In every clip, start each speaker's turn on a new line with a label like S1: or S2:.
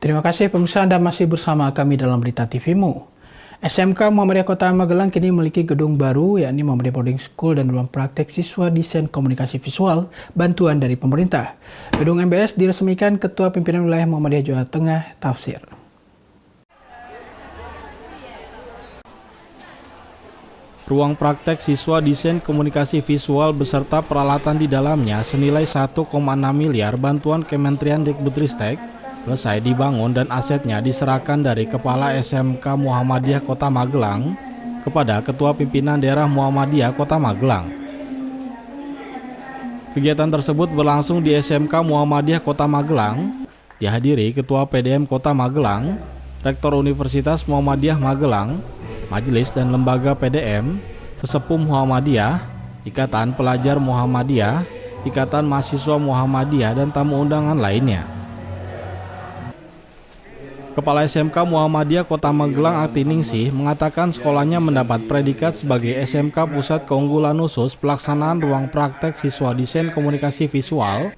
S1: Terima kasih pemirsa Anda masih bersama kami dalam Berita TV-mu. SMK Muhammadiyah Kota Magelang kini memiliki gedung baru yakni Muhammadiyah Boarding School dan ruang praktek siswa desain komunikasi visual bantuan dari pemerintah. Gedung MBS diresmikan Ketua Pimpinan Wilayah Muhammadiyah Jawa Tengah Tafsir.
S2: Ruang praktek siswa desain komunikasi visual beserta peralatan di dalamnya senilai 1,6 miliar bantuan Kementerian Dikbudristek selesai dibangun dan asetnya diserahkan dari Kepala SMK Muhammadiyah Kota Magelang kepada Ketua Pimpinan Daerah Muhammadiyah Kota Magelang. Kegiatan tersebut berlangsung di SMK Muhammadiyah Kota Magelang, dihadiri Ketua PDM Kota Magelang, Rektor Universitas Muhammadiyah Magelang, Majelis dan Lembaga PDM, Sesepuh Muhammadiyah, Ikatan Pelajar Muhammadiyah, Ikatan Mahasiswa Muhammadiyah, dan tamu undangan lainnya. Kepala SMK Muhammadiyah Kota Magelang Aktiningsih mengatakan sekolahnya mendapat predikat sebagai SMK Pusat Keunggulan Khusus pelaksanaan ruang praktek siswa desain komunikasi visual,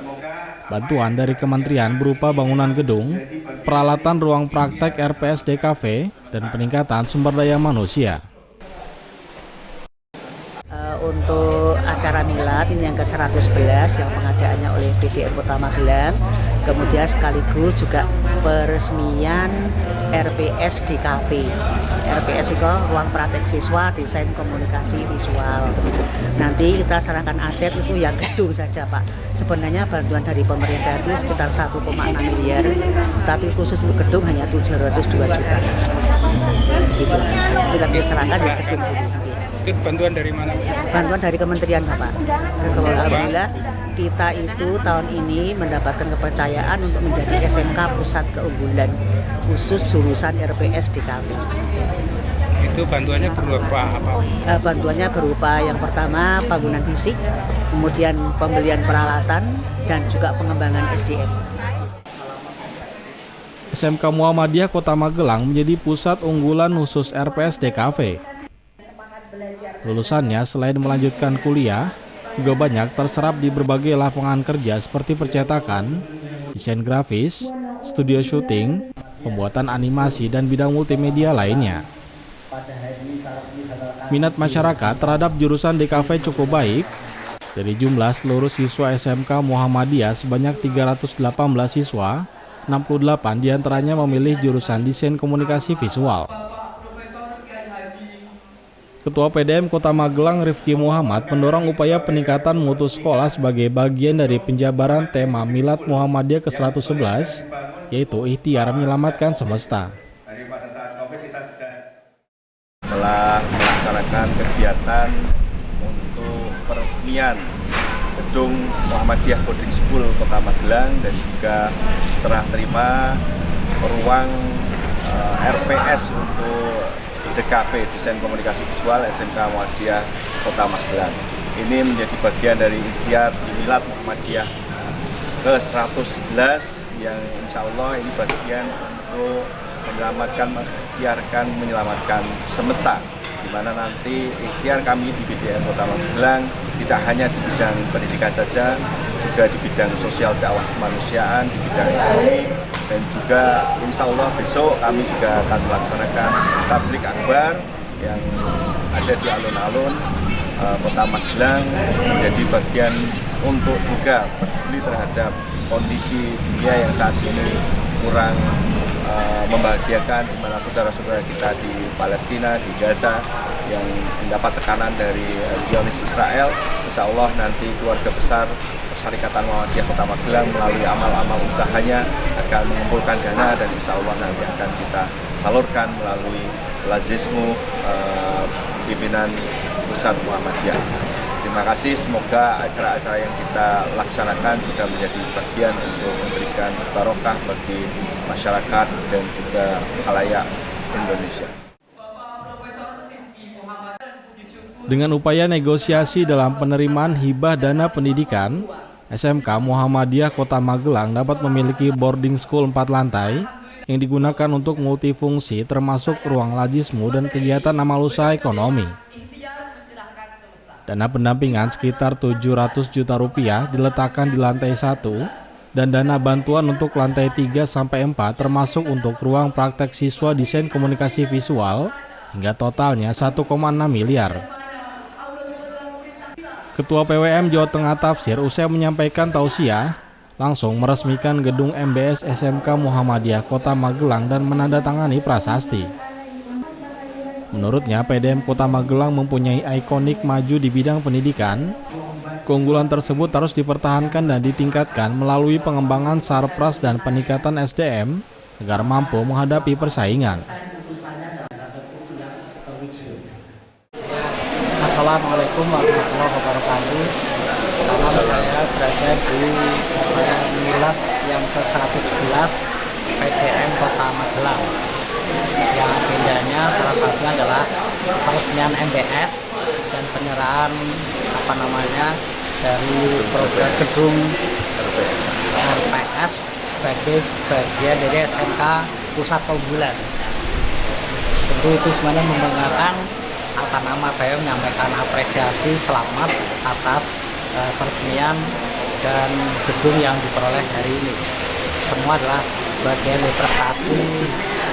S2: bantuan dari kementerian berupa bangunan gedung, peralatan ruang praktek RPS DKV, dan peningkatan sumber daya manusia.
S3: Untuk acara milad ini yang ke-111 yang pengadaannya oleh PDM Kota Magelang, kemudian sekaligus juga peresmian RPS DKV. RPS itu ruang praktek siswa desain komunikasi visual. Nanti kita serahkan aset itu yang gedung saja Pak. Sebenarnya bantuan dari pemerintah itu sekitar 1,6 miliar, tapi khusus untuk gedung hanya 702 juta. Gitu. Kita serahkan yang gedung ini.
S4: Itu bantuan dari mana?
S3: Bantuan dari kementerian Bapak. Alhamdulillah kita itu tahun ini mendapatkan kepercayaan untuk menjadi SMK Pusat Keunggulan khusus jurusan RPS DKV.
S4: Itu bantuannya berupa apa?
S3: Bantuannya berupa yang pertama bangunan fisik, kemudian pembelian peralatan dan juga pengembangan SDM.
S2: SMK Muhammadiyah Kota Magelang menjadi pusat unggulan khusus RPS DKV. Lulusannya selain melanjutkan kuliah, juga banyak terserap di berbagai lapangan kerja seperti percetakan, desain grafis, studio syuting, pembuatan animasi, dan bidang multimedia lainnya. Minat masyarakat terhadap jurusan DKV cukup baik. Dari jumlah seluruh siswa SMK Muhammadiyah sebanyak 318 siswa, 68 diantaranya memilih jurusan desain komunikasi visual. Ketua PDM Kota Magelang Rifki Muhammad mendorong upaya peningkatan mutu sekolah sebagai bagian dari penjabaran tema Milad Muhammadiyah ke-111, yaitu ikhtiar menyelamatkan semesta.
S5: Telah melaksanakan kegiatan untuk peresmian gedung Muhammadiyah Boarding School Kota Magelang dan juga serah terima ruang RPS untuk DKV Desain Komunikasi Visual SMK Muhammadiyah Kota Magelang. Ini menjadi bagian dari ikhtiar di Milad Muhammadiyah ke-111 yang insya Allah ini bagian untuk menyelamatkan semesta, di mana nanti ikhtiar kami di BDM Kota Magelang tidak hanya di bidang pendidikan saja, juga di bidang sosial dakwah kemanusiaan, di bidang ekonomi, dan juga insya Allah besok kami juga akan melaksanakan tablik akbar yang ada di alun-alun Kota Magelang, menjadi bagian untuk juga peduli terhadap kondisi dunia yang saat ini kurang membahagiakan, di mana saudara-saudara kita di Palestina, di Gaza yang mendapat tekanan dari Zionis Israel. Insya Allah nanti keluarga besar Perserikatan Muhammadiyah Kota Magelang melalui amal-amal usahanya akan mengumpulkan dana dan insya Allah nanti akan kita salurkan melalui lazismu pimpinan pusat Muhammadiyah. Terima kasih, semoga acara-acara yang kita laksanakan juga menjadi bagian untuk memberikan barokah bagi masyarakat dan juga khalayak Indonesia.
S2: Dengan upaya negosiasi dalam penerimaan hibah dana pendidikan, SMK Muhammadiyah Kota Magelang dapat memiliki boarding school 4 lantai yang digunakan untuk multifungsi termasuk ruang lazismu dan kegiatan amal usaha ekonomi. Dana pendampingan sekitar 700 juta rupiah diletakkan di lantai 1 dan dana bantuan untuk lantai 3-4 termasuk untuk ruang praktek siswa desain komunikasi visual hingga totalnya 1,6 miliar. Ketua PWM Jawa Tengah Tafsir usai menyampaikan tausiah langsung meresmikan gedung MBS SMK Muhammadiyah Kota Magelang dan menandatangani prasasti. Menurutnya, PDM Kota Magelang mempunyai ikonik maju di bidang pendidikan. Keunggulan tersebut harus dipertahankan dan ditingkatkan melalui pengembangan sarpras dan peningkatan SDM agar mampu menghadapi persaingan.
S6: Assalamualaikum warahmatullahi wabarakatuh. Sekarang saya berada di acara milad yang ke-111 PDM Kota Magelang. Yang agendanya salah satunya adalah peresmian MBS dan penyerahan dari program gedung RPS sebagai bagian dari SMK Pusat Keunggulan. Tentu itu semuanya membanggakan. Saya menyampaikan apresiasi selamat atas peresmian dan gedung yang diperoleh hari ini. Semua adalah bagian dari prestasi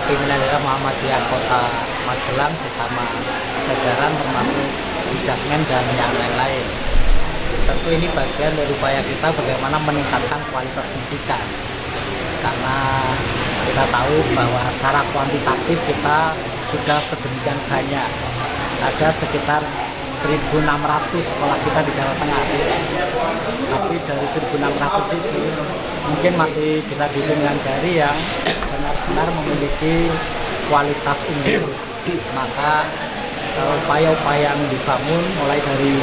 S6: pimpinan daerah Muhammadiyah Kota Magelang bersama jajaran termasuk Dikdasmen dan yang lain-lain. Tentu ini bagian dari upaya kita bagaimana meningkatkan kualitas pendidikan. Karena kita tahu bahwa secara kuantitatif kita sudah sedemikian banyak. Ada sekitar 1.600 sekolah kita di Jawa Tengah. Tapi dari 1.600 itu mungkin masih bisa dihitung dengan jari yang benar-benar memiliki kualitas unggul. Maka upaya-upaya yang dibangun mulai dari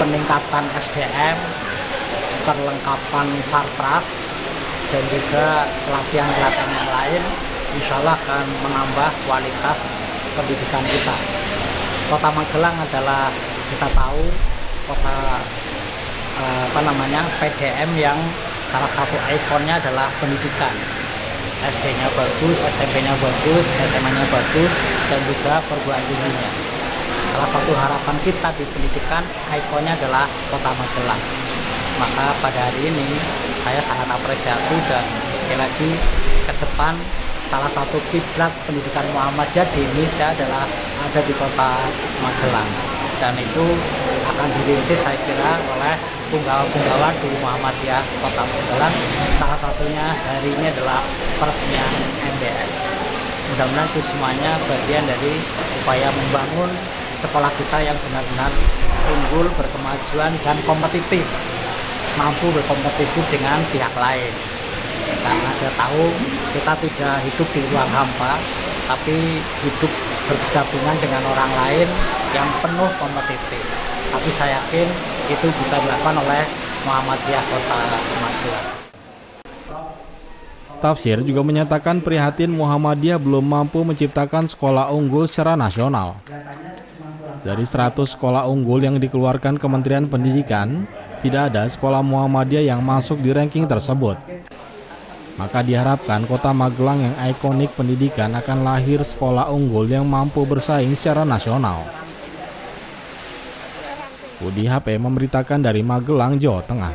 S6: peningkatan SDM, perlengkapan sarpras, dan juga pelatihan-pelatihan yang lain, insya Allah akan menambah kualitas pendidikan kita. Kota Magelang adalah kita tahu kota PDM yang salah satu ikonnya adalah pendidikan. SD-nya bagus, SMP-nya bagus, SMA-nya bagus, dan juga perguruan tingginya. Salah satu harapan kita di pendidikan ikonnya adalah Kota Magelang. Maka pada hari ini saya sangat apresiasi dan sekali lagi ke depan salah satu kiblat pendidikan Muhammadiyah di Indonesia adalah ada di Kota Magelang, dan itu akan dirintis saya kira oleh punggawa-punggawa di Muhammadiyah Kota Magelang. Salah satunya hari ini adalah peresmian MBS. Mudah-mudahan itu semuanya bagian dari upaya membangun sekolah kita yang benar-benar unggul, berkemajuan, dan kompetitif, mampu berkompetisi dengan pihak lain. Karena saya tahu kita tidak hidup di ruang hampa, tapi hidup bergabungan dengan orang lain yang penuh kompetitif. Tapi saya yakin itu bisa dilakukan oleh Muhammadiyah Kota Magelang.
S2: Tafsir juga menyatakan prihatin Muhammadiyah belum mampu menciptakan sekolah unggul secara nasional. Dari 100 sekolah unggul yang dikeluarkan Kementerian Pendidikan, tidak ada sekolah Muhammadiyah yang masuk di ranking tersebut. Maka diharapkan Kota Magelang yang ikonik pendidikan akan lahir sekolah unggul yang mampu bersaing secara nasional. Budi HP memberitakan dari Magelang, Jawa Tengah.